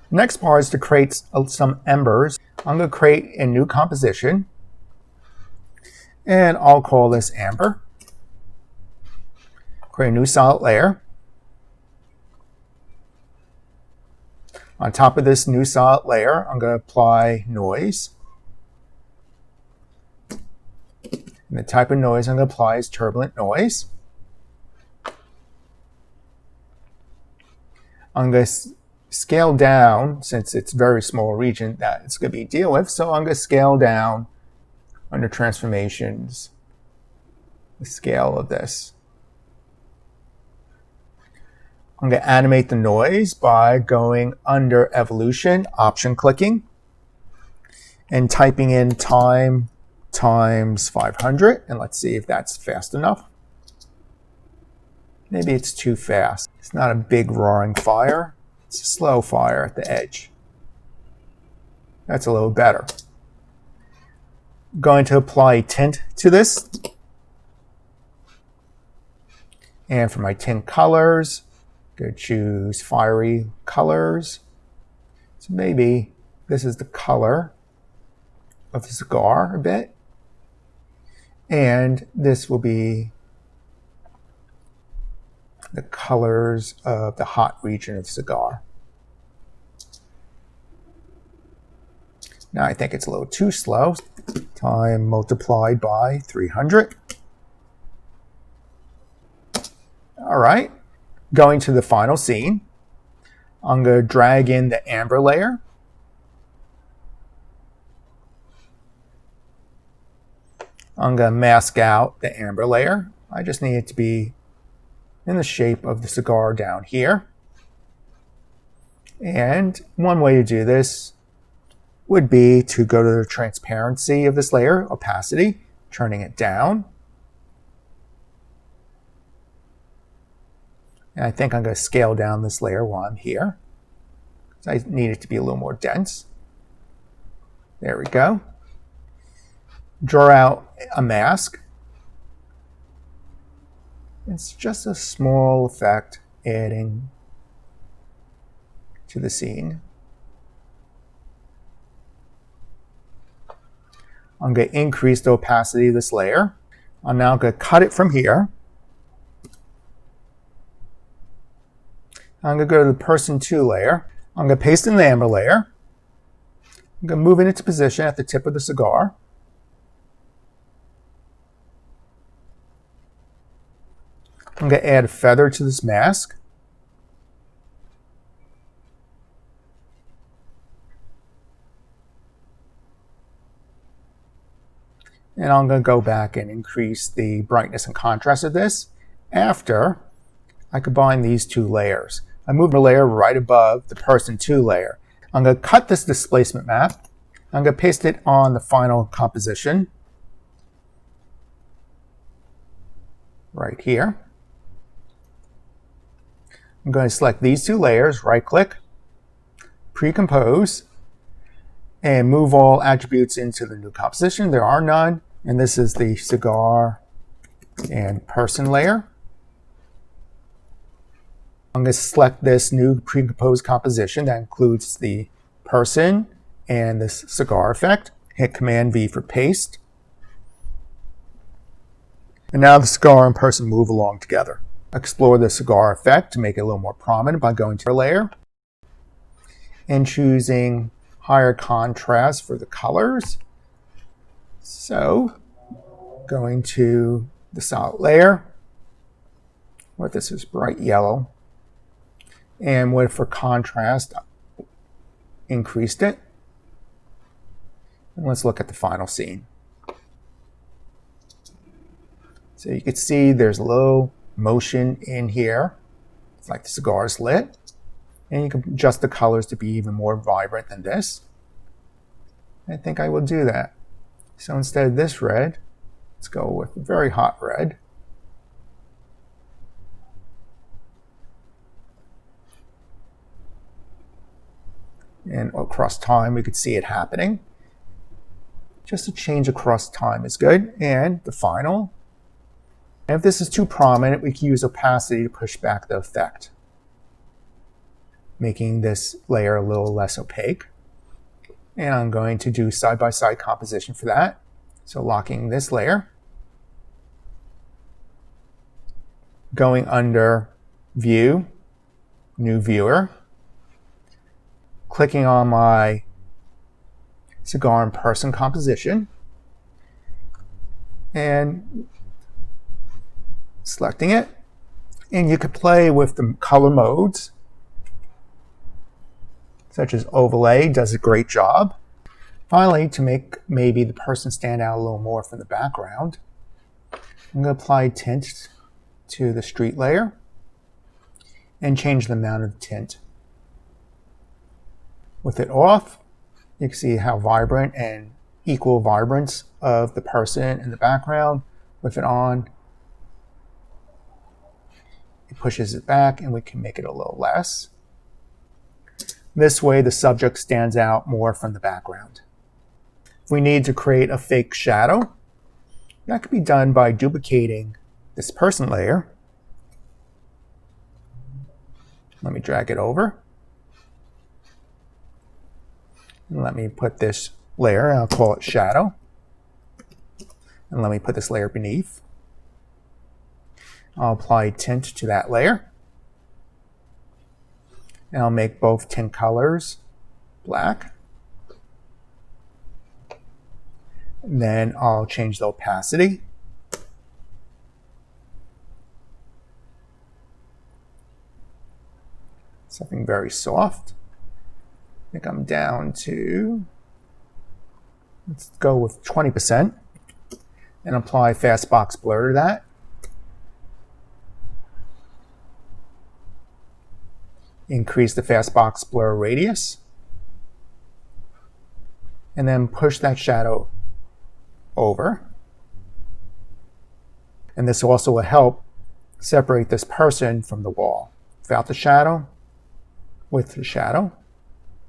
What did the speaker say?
Next part is to create some embers. I'm going to create a new composition, and I'll call this amber. Create a new solid layer. On top of this new solid layer, I'm going to apply noise. And the type of noise I'm going to apply is turbulent noise. I'm going to scale down, since it's a very small region that it's going to be deal with, so I'm going to scale down under transformations, the scale of this. I'm going to animate the noise by going under evolution, option clicking, and typing in time times 500, and let's see if that's fast enough. Maybe it's too fast. It's not a big roaring fire. It's a slow fire at the edge. That's a little better. I'm going to apply tint to this. And for my tint colors, I'm going to choose fiery colors. So maybe this is the color of the cigar a bit. And this will be the colors of the hot region of the cigar. Now I think it's a little too slow. Time multiplied by 300. All right, going to the final scene. I'm going to drag in the amber layer. I'm going to mask out the amber layer. I just need it to be in the shape of the cigar down here. And one way to do this would be to go to the transparency of this layer, opacity, turning it down. And I think I'm going to scale down this layer while I'm here, because I need it to be a little more dense. There we go. Draw out a mask. It's just a small effect adding to the scene. I'm going to increase the opacity of this layer. I'm now going to cut it from here. I'm going to go to the person 2 layer. I'm going to paste in the amber layer. I'm going to move it into position at the tip of the cigar. I'm going to add a feather to this mask. And I'm going to go back and increase the brightness and contrast of this after I combine these two layers. I move the layer right above the person 2 layer. I'm going to cut this displacement map. I'm going to paste it on the final composition right here. I'm going to select these 2 layers, right-click, pre-compose, and move all attributes into the new composition. There are none, and this is the cigar and person layer. I'm going to select this new pre-composed composition that includes the person and this cigar effect. Hit Command-V for paste. And now the cigar and person move along together. Explore the cigar effect to make it a little more prominent by going to a layer and choosing higher contrast for the colors. So going to the solid layer, what this is bright yellow, and what for contrast increased it. And let's look at the final scene. So you can see there's a little motion in here. It's like the cigar is lit. And you can adjust the colors to be even more vibrant than this. I think I will do that. So instead of this red, let's go with a very hot red. And across time, we could see it happening. Just a change across time is good. And the final. And if this is too prominent, we can use opacity to push back the effect. making this layer a little less opaque. And I'm going to do side-by-side composition for that. So locking this layer, going under View, New Viewer, clicking on my cigar and person composition, and selecting it. And you could play with the color modes, such as overlay does a great job. Finally, to make maybe the person stand out a little more from the background, I'm going to apply tint to the street layer and change the amount of tint. With it off, you can see how vibrant and equal vibrance of the person in the background. With it on, it pushes it back and we can make it a little less. This way the subject stands out more from the background. If we need to create a fake shadow, that could be done by duplicating this person layer. Let me drag it over. And let me put this layer, and I'll call it shadow. And let me put this layer beneath. I'll apply tint to that layer. And I'll make both tint colors black. And then I'll change the opacity. Something very soft. I think I'm down to, let's go with 20%, and apply fast box blur to that. Increase the fast box blur radius, and then push that shadow over. And this also will help separate this person from the wall. Without the shadow, with the shadow.